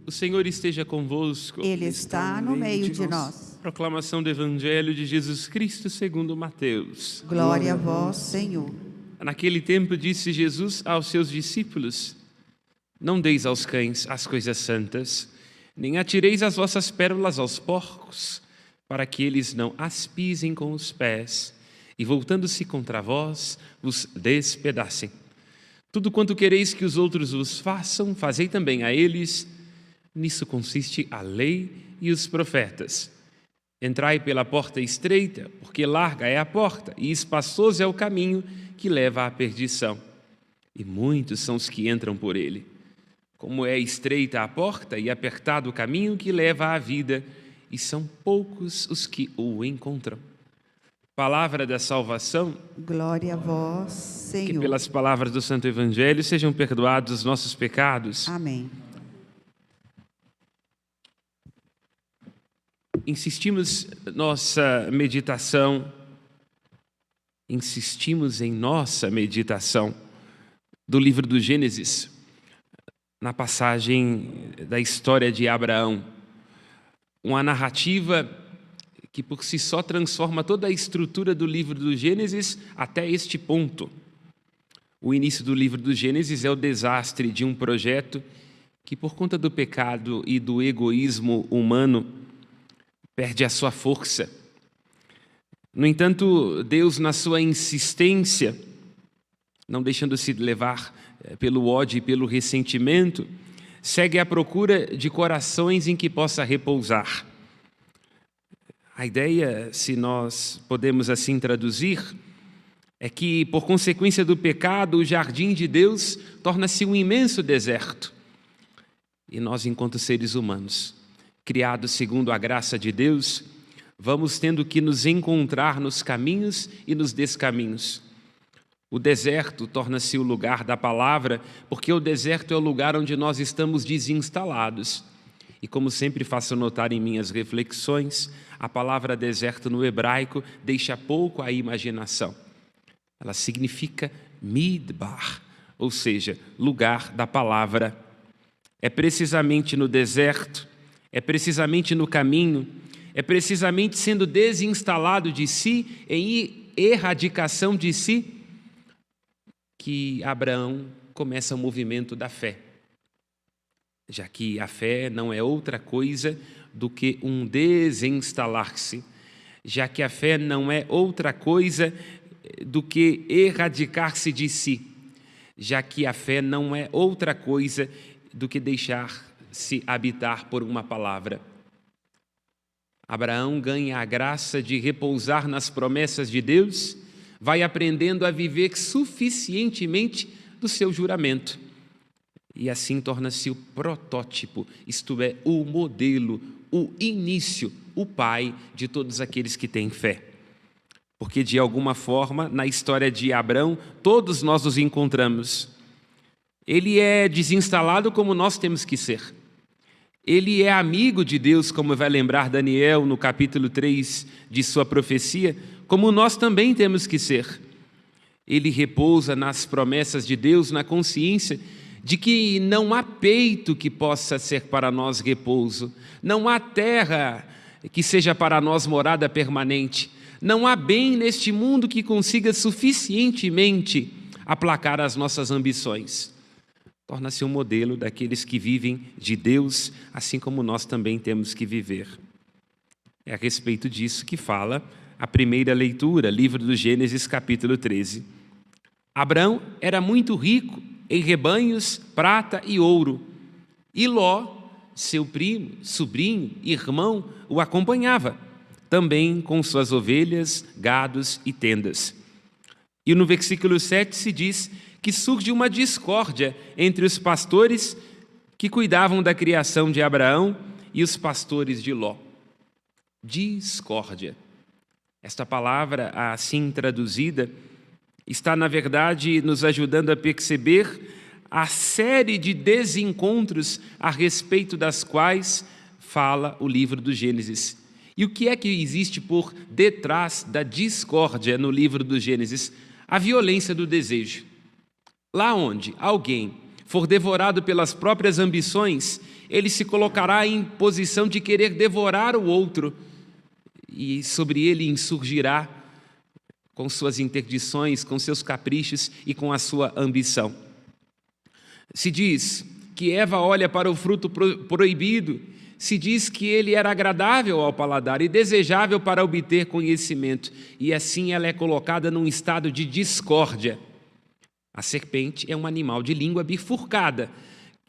O Senhor esteja convosco. Ele está no meio de nós. Proclamação do Evangelho de Jesus Cristo segundo Mateus. Glória a vós, Senhor. Naquele tempo disse Jesus aos seus discípulos: Não deis aos cães as coisas santas, nem atireis as vossas pérolas aos porcos, para que eles não as pisem com os pés, e voltando-se contra vós, vos despedacem. Tudo quanto quereis que os outros vos façam, fazei também a eles. Nisso consiste a lei e os profetas. Entrai pela porta estreita, porque larga é a porta, e espaçoso é o caminho que leva à perdição. E muitos são os que entram por ele. Como é estreita a porta e apertado o caminho que leva à vida, e são poucos os que o encontram. Palavra da salvação. Glória a vós, Senhor. Que pelas palavras do Santo Evangelho sejam perdoados os nossos pecados. Amém. Insistimos em nossa meditação do livro do Gênesis, na passagem da história de Abraão. Uma narrativa que por si só transforma toda a estrutura do livro do Gênesis até este ponto. O início do livro do Gênesis é o desastre de um projeto que, por conta do pecado e do egoísmo humano, perde a sua força. No entanto, Deus, na sua insistência, não deixando-se levar pelo ódio e pelo ressentimento, segue à procura de corações em que possa repousar. A ideia, se nós podemos assim traduzir, é que, por consequência do pecado, o jardim de Deus torna-se um imenso deserto. E nós, enquanto seres humanos, criados segundo a graça de Deus, vamos tendo que nos encontrar nos caminhos e nos descaminhos. O deserto torna-se o lugar da palavra, porque o deserto é o lugar onde nós estamos desinstalados. E como sempre faço notar em minhas reflexões, a palavra deserto no hebraico deixa pouco à imaginação. Ela significa midbar, ou seja, lugar da palavra. É precisamente no deserto, é precisamente no caminho, é precisamente sendo desinstalado de si, em erradicação de si, que Abraão começa o movimento da fé. Já que a fé não é outra coisa do que um desinstalar-se, já que a fé não é outra coisa do que erradicar-se de si, já que a fé não é outra coisa do que deixar-se habitar por uma palavra. Abraão ganha a graça de repousar nas promessas de Deus, vai aprendendo a viver suficientemente do seu juramento. E assim torna-se o protótipo, isto é, o modelo, o início, o pai de todos aqueles que têm fé. Porque, de alguma forma, na história de Abraão, todos nós nos encontramos. Ele é desinstalado como nós temos que ser. Ele é amigo de Deus, como vai lembrar Daniel no capítulo 3 de sua profecia, como nós também temos que ser. Ele repousa nas promessas de Deus, na consciência de que não há peito que possa ser para nós repouso, não há terra que seja para nós morada permanente, não há bem neste mundo que consiga suficientemente aplacar as nossas ambições. Torna-se um modelo daqueles que vivem de Deus, assim como nós também temos que viver. É a respeito disso que fala a primeira leitura, livro do Gênesis, capítulo 13. Abraão era muito rico em rebanhos, prata e ouro. E Ló, seu primo, sobrinho, irmão, o acompanhava, também com suas ovelhas, gados e tendas. E no versículo 7 se diz que surge uma discórdia entre os pastores que cuidavam da criação de Abraão e os pastores de Ló. Discórdia. Esta palavra, assim traduzida, está, na verdade, nos ajudando a perceber a série de desencontros a respeito das quais fala o livro do Gênesis. E o que é que existe por detrás da discórdia no livro do Gênesis? A violência do desejo. Lá onde alguém for devorado pelas próprias ambições, ele se colocará em posição de querer devorar o outro, e sobre ele insurgirá com suas interdições, com seus caprichos e com a sua ambição. Se diz que Eva olha para o fruto proibido, se diz que ele era agradável ao paladar e desejável para obter conhecimento, e assim ela é colocada num estado de discórdia. A serpente é um animal de língua bifurcada,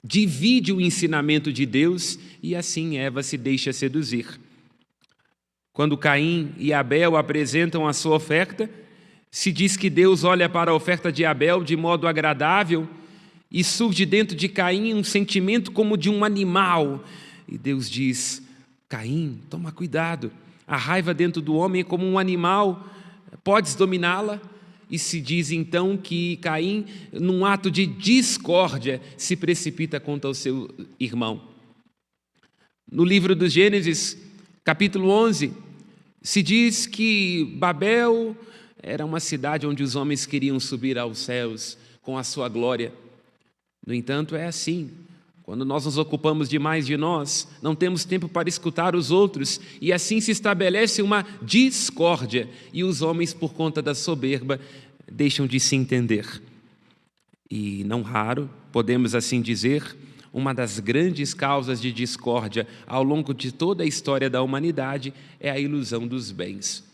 divide o ensinamento de Deus e assim Eva se deixa seduzir. Quando Caim e Abel apresentam a sua oferta, se diz que Deus olha para a oferta de Abel de modo agradável e surge dentro de Caim um sentimento como de um animal. E Deus diz: Caim, toma cuidado, a raiva dentro do homem é como um animal, podes dominá-la? E se diz então que Caim, num ato de discórdia, se precipita contra o seu irmão. No livro do Gênesis, capítulo 11, se diz que Babel era uma cidade onde os homens queriam subir aos céus com a sua glória. No entanto, é assim. Quando nós nos ocupamos demais de nós, não temos tempo para escutar os outros, e assim se estabelece uma discórdia, e os homens, por conta da soberba, deixam de se entender. E, não raro, podemos assim dizer, uma das grandes causas de discórdia ao longo de toda a história da humanidade é a ilusão dos bens.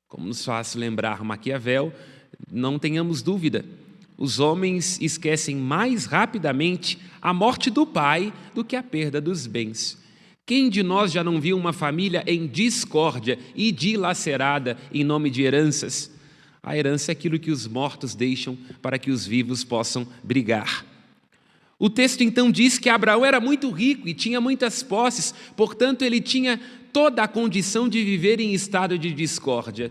Como nos faz lembrar Maquiavel, não tenhamos dúvida, os homens esquecem mais rapidamente a morte do pai do que a perda dos bens. Quem de nós já não viu uma família em discórdia e dilacerada em nome de heranças? A herança é aquilo que os mortos deixam para que os vivos possam brigar. O texto então diz que Abraão era muito rico e tinha muitas posses, portanto ele tinha toda a condição de viver em estado de discórdia.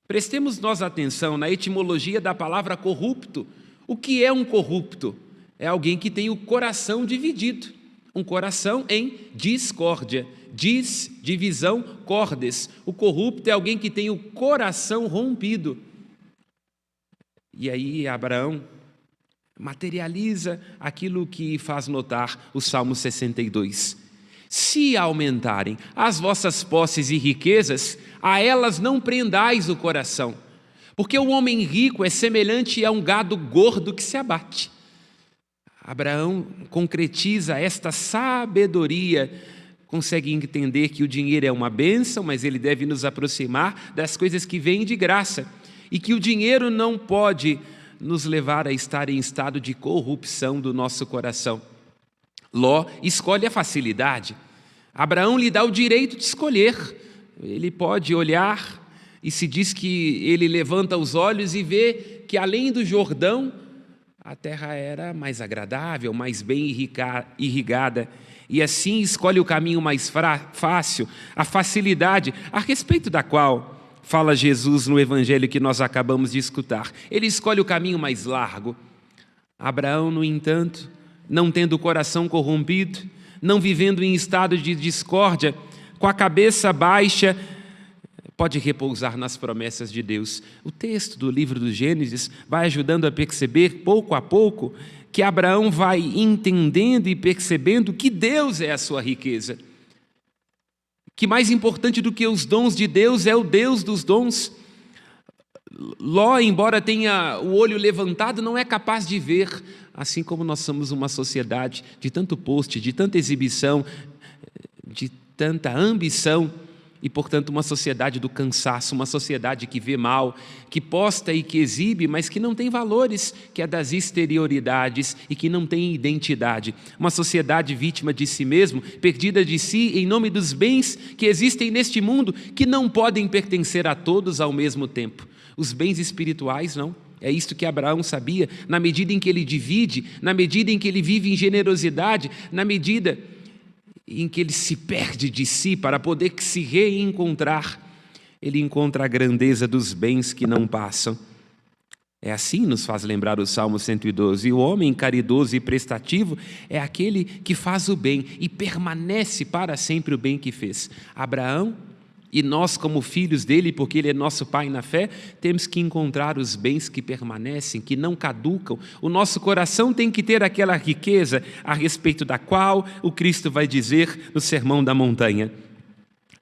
Prestemos nós atenção na etimologia da palavra corrupto. O que é um corrupto? É alguém que tem o coração dividido, um coração em discórdia. Divisão, cordes. O corrupto é alguém que tem o coração rompido. E aí Abraão materializa aquilo que faz notar o Salmo 62. Se aumentarem as vossas posses e riquezas, a elas não prendais o coração, porque o homem rico é semelhante a um gado gordo que se abate. Abraão concretiza esta sabedoria, consegue entender que o dinheiro é uma bênção, mas ele deve nos aproximar das coisas que vêm de graça, e que o dinheiro não pode nos levar a estar em estado de corrupção do nosso coração. Ló escolhe a facilidade. Abraão lhe dá o direito de escolher. Ele pode olhar e se diz que ele levanta os olhos e vê que além do Jordão, a terra era mais agradável, mais bem irrigada. E assim escolhe o caminho mais fácil, a facilidade, a respeito da qual fala Jesus no evangelho que nós acabamos de escutar. Ele escolhe o caminho mais largo. Abraão, no entanto, não tendo o coração corrompido, não vivendo em estado de discórdia, com a cabeça baixa, pode repousar nas promessas de Deus. O texto do livro do Gênesis vai ajudando a perceber, pouco a pouco, que Abraão vai entendendo e percebendo que Deus é a sua riqueza. Que mais importante do que os dons de Deus é o Deus dos dons. Ló, embora tenha o olho levantado, não é capaz de ver, assim como nós somos uma sociedade de tanto post, de tanta exibição, de tanta ambição, e portanto uma sociedade do cansaço, uma sociedade que vê mal, que posta e que exibe, mas que não tem valores, que é das exterioridades e que não tem identidade. Uma sociedade vítima de si mesmo, perdida de si em nome dos bens que existem neste mundo, que não podem pertencer a todos ao mesmo tempo. Os bens espirituais não. É isto que Abraão sabia, na medida em que ele divide, na medida em que ele vive em generosidade, na medida em que ele se perde de si para poder se reencontrar, ele encontra a grandeza dos bens que não passam. É assim nos faz lembrar o Salmo 112. O homem caridoso e prestativo é aquele que faz o bem e permanece para sempre o bem que fez. Abraão E nós, como filhos dele, porque ele é nosso pai na fé, temos que encontrar os bens que permanecem, que não caducam. O nosso coração tem que ter aquela riqueza a respeito da qual o Cristo vai dizer no Sermão da Montanha.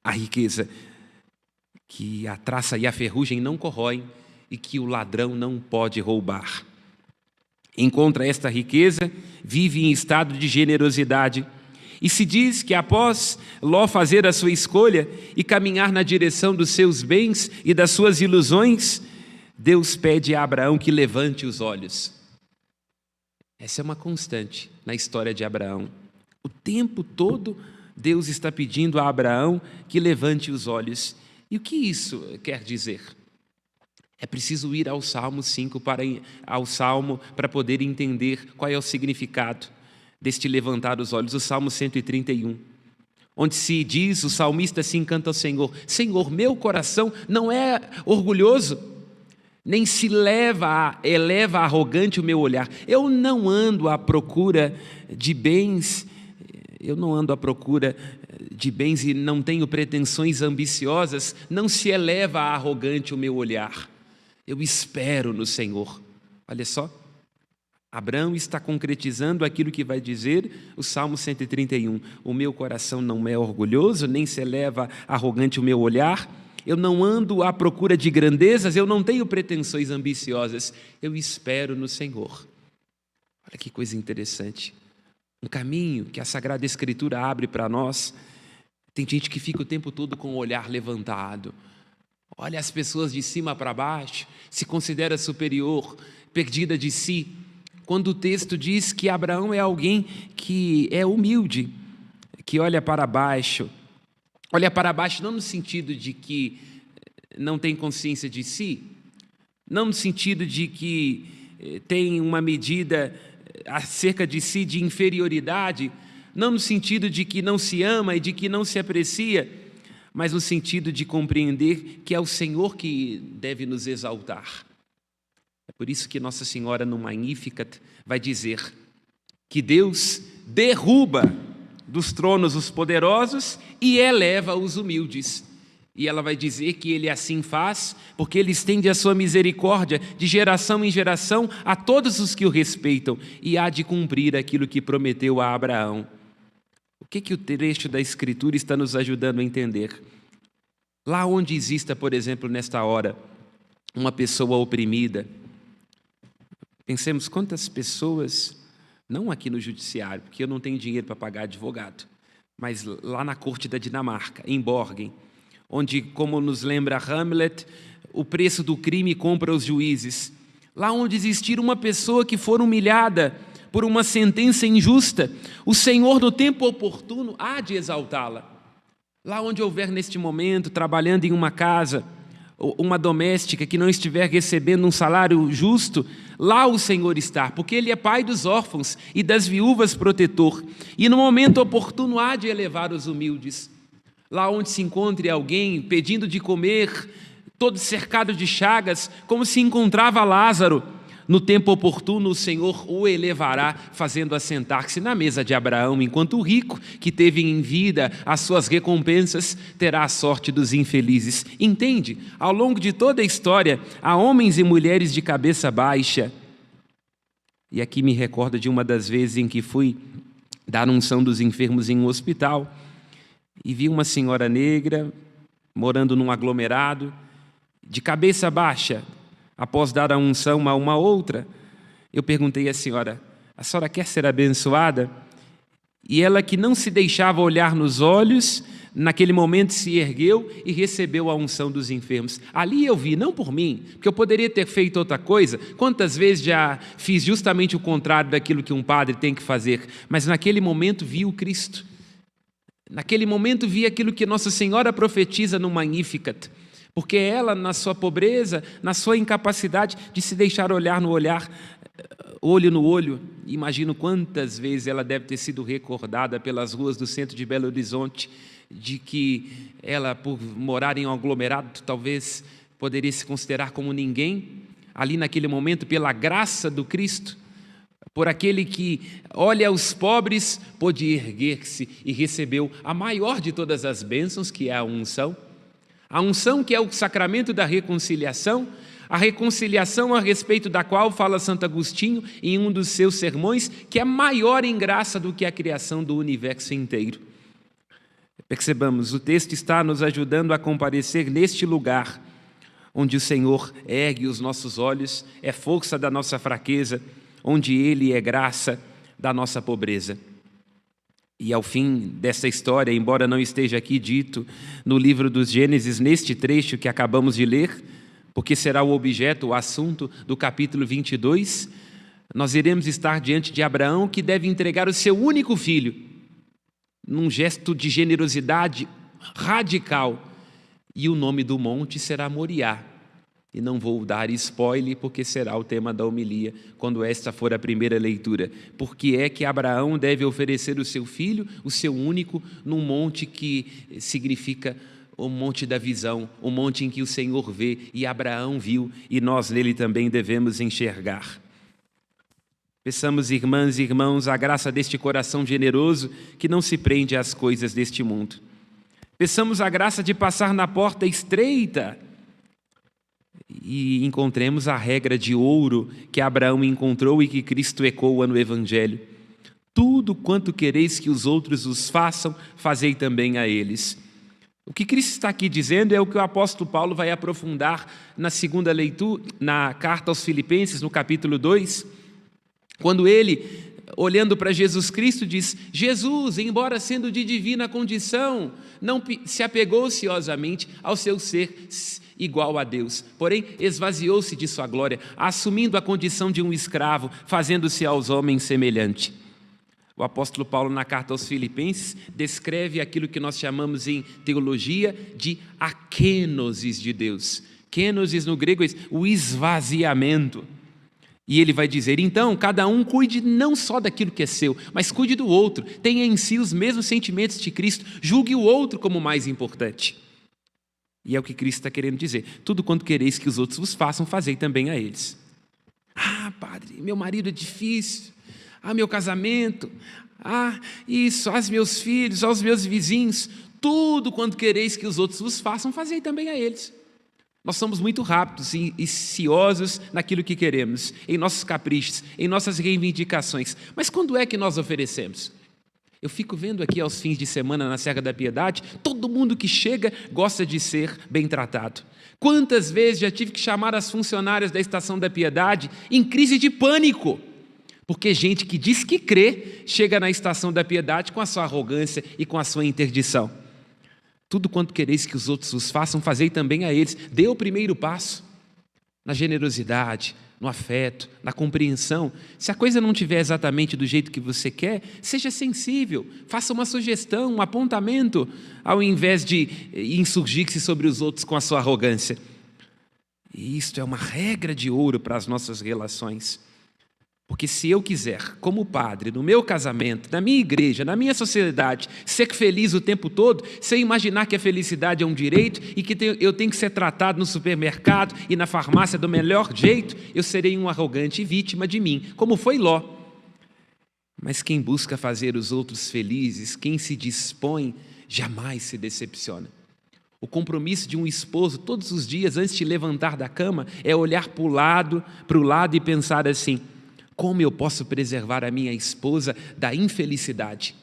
A riqueza que a traça e a ferrugem não corroem e que o ladrão não pode roubar. Encontra esta riqueza, vive em estado de generosidade. E se diz que após Ló fazer a sua escolha e caminhar na direção dos seus bens e das suas ilusões, Deus pede a Abraão que levante os olhos. Essa é uma constante na história de Abraão. O tempo todo Deus está pedindo a Abraão que levante os olhos. E o que isso quer dizer? É preciso ir ao Salmo 5 para poder entender qual é o significado deste levantar os olhos. O Salmo 131, onde se diz, o salmista se encanta ao Senhor: Senhor, meu coração não é orgulhoso, nem se eleva arrogante o meu olhar. Eu não ando à procura de bens, e não tenho pretensões ambiciosas, não se eleva arrogante o meu olhar. Eu espero no Senhor. Olha só, Abraão está concretizando aquilo que vai dizer o Salmo 131. O meu coração não é orgulhoso, nem se eleva arrogante o meu olhar. Eu não ando à procura de grandezas, eu não tenho pretensões ambiciosas. Eu espero no Senhor. Olha que coisa interessante. Um caminho que a Sagrada Escritura abre para nós. Tem gente que fica o tempo todo com o olhar levantado. Olha as pessoas de cima para baixo, se considera superior, perdida de si. Quando o texto diz que Abraão é alguém que é humilde, que olha para baixo não no sentido de que não tem consciência de si, não no sentido de que tem uma medida acerca de si de inferioridade, não no sentido de que não se ama e de que não se aprecia, mas no sentido de compreender que é o Senhor que deve nos exaltar. É por isso que Nossa Senhora no Magnificat vai dizer que Deus derruba dos tronos os poderosos e eleva os humildes. E ela vai dizer que Ele assim faz porque Ele estende a sua misericórdia de geração em geração a todos os que o respeitam e há de cumprir aquilo que prometeu a Abraão. O que o trecho da Escritura está nos ajudando a entender? Lá onde exista, por exemplo, nesta hora, uma pessoa oprimida, pensemos quantas pessoas, não aqui no judiciário, porque eu não tenho dinheiro para pagar advogado, mas lá na corte da Dinamarca, em Borgen, onde, como nos lembra Hamlet, o preço do crime compra os juízes. Lá onde existir uma pessoa que for humilhada por uma sentença injusta, o Senhor, no tempo oportuno, há de exaltá-la. Lá onde houver neste momento, trabalhando em uma casa, uma doméstica que não estiver recebendo um salário justo, lá o Senhor está, porque Ele é Pai dos órfãos e das viúvas protetor, e no momento oportuno há de elevar os humildes. Lá onde se encontre alguém pedindo de comer, todo cercado de chagas, como se encontrava Lázaro, no tempo oportuno o Senhor o elevará, fazendo assentar-se na mesa de Abraão, enquanto o rico, que teve em vida as suas recompensas, terá a sorte dos infelizes. Entende? Ao longo de toda a história, há homens e mulheres de cabeça baixa. E aqui me recordo de uma das vezes em que fui dar unção dos enfermos em um hospital, e vi uma senhora negra, morando num aglomerado, de cabeça baixa. Após dar a unção a uma outra, eu perguntei à senhora: a senhora quer ser abençoada? E ela, que não se deixava olhar nos olhos, naquele momento se ergueu e recebeu a unção dos enfermos. Ali eu vi, não por mim, porque eu poderia ter feito outra coisa. Quantas vezes já fiz justamente o contrário daquilo que um padre tem que fazer, mas naquele momento vi o Cristo. Naquele momento vi aquilo que Nossa Senhora profetiza no Magnificat. Porque ela, na sua pobreza, na sua incapacidade de se deixar olhar no olhar, olho no olho, imagino quantas vezes ela deve ter sido recordada pelas ruas do centro de Belo Horizonte, de que ela, por morar em um aglomerado, talvez poderia se considerar como ninguém, ali naquele momento, pela graça do Cristo, por aquele que olha os pobres, pôde erguer-se e recebeu a maior de todas as bênçãos, que é a unção. A unção, que é o sacramento da reconciliação, a reconciliação a respeito da qual fala Santo Agostinho em um dos seus sermões, que é maior em graça do que a criação do universo inteiro. Percebamos, o texto está nos ajudando a comparecer neste lugar, onde o Senhor ergue os nossos olhos, é força da nossa fraqueza, onde Ele é graça da nossa pobreza. E ao fim dessa história, embora não esteja aqui dito no livro dos Gênesis, neste trecho que acabamos de ler, porque será o objeto, o assunto do capítulo 22, nós iremos estar diante de Abraão, que deve entregar o seu único filho, num gesto de generosidade radical, e o nome do monte será Moriá. E não vou dar spoiler, porque será o tema da homilia, quando esta for a primeira leitura. Porque é que Abraão deve oferecer o seu filho, o seu único, num monte que significa o monte da visão, o monte em que o Senhor vê, e Abraão viu, e nós nele também devemos enxergar. Peçamos, irmãs e irmãos, a graça deste coração generoso que não se prende às coisas deste mundo. Peçamos a graça de passar na porta estreita e encontremos a regra de ouro que Abraão encontrou e que Cristo ecoa no Evangelho. Tudo quanto quereis que os outros os façam, fazei também a eles. O que Cristo está aqui dizendo é o que o apóstolo Paulo vai aprofundar na segunda leitura, na carta aos Filipenses, no capítulo 2, quando ele, olhando para Jesus Cristo, diz: Jesus, embora sendo de divina condição, não se apegou ociosamente ao seu ser igual a Deus, porém esvaziou-se de sua glória, assumindo a condição de um escravo, fazendo-se aos homens semelhante. O apóstolo Paulo, na carta aos Filipenses, descreve aquilo que nós chamamos em teologia de akenosis de Deus. Kenosis no grego é o esvaziamento. E ele vai dizer: então, cada um cuide não só daquilo que é seu, mas cuide do outro, tenha em si os mesmos sentimentos de Cristo, julgue o outro como mais importante. E é o que Cristo está querendo dizer: tudo quanto quereis que os outros vos façam, fazei também a eles. Ah, padre, meu marido é difícil, meu casamento, isso, aos meus filhos, aos meus vizinhos, tudo quanto quereis que os outros vos façam, fazei também a eles. Nós somos muito rápidos e ciosos naquilo que queremos, em nossos caprichos, em nossas reivindicações. Mas quando é que nós oferecemos? Eu fico vendo aqui aos fins de semana na Serra da Piedade, todo mundo que chega gosta de ser bem tratado. Quantas vezes já tive que chamar as funcionárias da Estação da Piedade em crise de pânico, porque gente que diz que crê chega na Estação da Piedade com a sua arrogância e com a sua interdição. Tudo quanto quereis que os outros os façam, fazei também a eles. Dê o primeiro passo na generosidade, no afeto, na compreensão. Se a coisa não estiver exatamente do jeito que você quer, seja sensível, faça uma sugestão, um apontamento, ao invés de insurgir-se sobre os outros com a sua arrogância. E isto é uma regra de ouro para as nossas relações. Porque se eu quiser, como padre, no meu casamento, na minha igreja, na minha sociedade, ser feliz o tempo todo, sem imaginar que a felicidade é um direito e que eu tenho que ser tratado no supermercado e na farmácia do melhor jeito, eu serei um arrogante vítima de mim, como foi Ló. Mas quem busca fazer os outros felizes, quem se dispõe, jamais se decepciona. O compromisso de um esposo, todos os dias, antes de levantar da cama, é olhar para o lado e pensar assim: como eu posso preservar a minha esposa da infelicidade?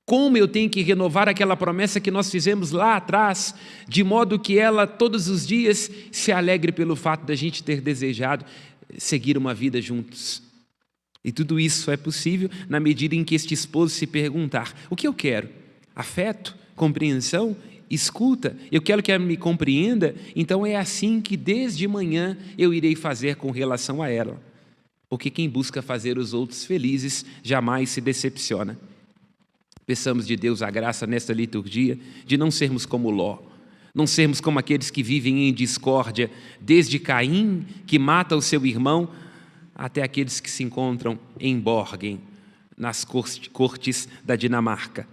Como eu tenho que renovar aquela promessa que nós fizemos lá atrás, de modo que ela todos os dias se alegre pelo fato da gente ter desejado seguir uma vida juntos. E tudo isso é possível na medida em que este esposo se perguntar: o que eu quero? Afeto? Compreensão? Escuta? Eu quero que ela me compreenda? Então é assim que desde manhã eu irei fazer com relação a ela. Porque quem busca fazer os outros felizes jamais se decepciona. Peçamos de Deus a graça nesta liturgia de não sermos como Ló, não sermos como aqueles que vivem em discórdia, desde Caim, que mata o seu irmão, até aqueles que se encontram em Borgen, nas cortes da Dinamarca.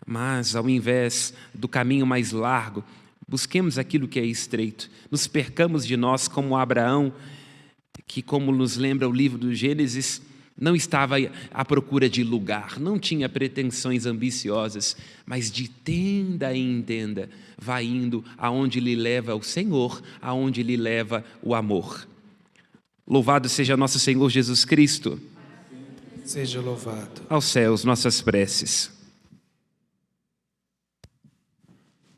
Mas, ao invés do caminho mais largo, busquemos aquilo que é estreito, nos percamos de nós como Abraão, que, como nos lembra o livro do Gênesis, Não estava à procura de lugar, não tinha pretensões ambiciosas, mas de tenda em tenda, vai indo aonde lhe leva o Senhor, aonde lhe leva o amor. Louvado seja nosso Senhor Jesus Cristo. Seja louvado. Aos céus, nossas preces.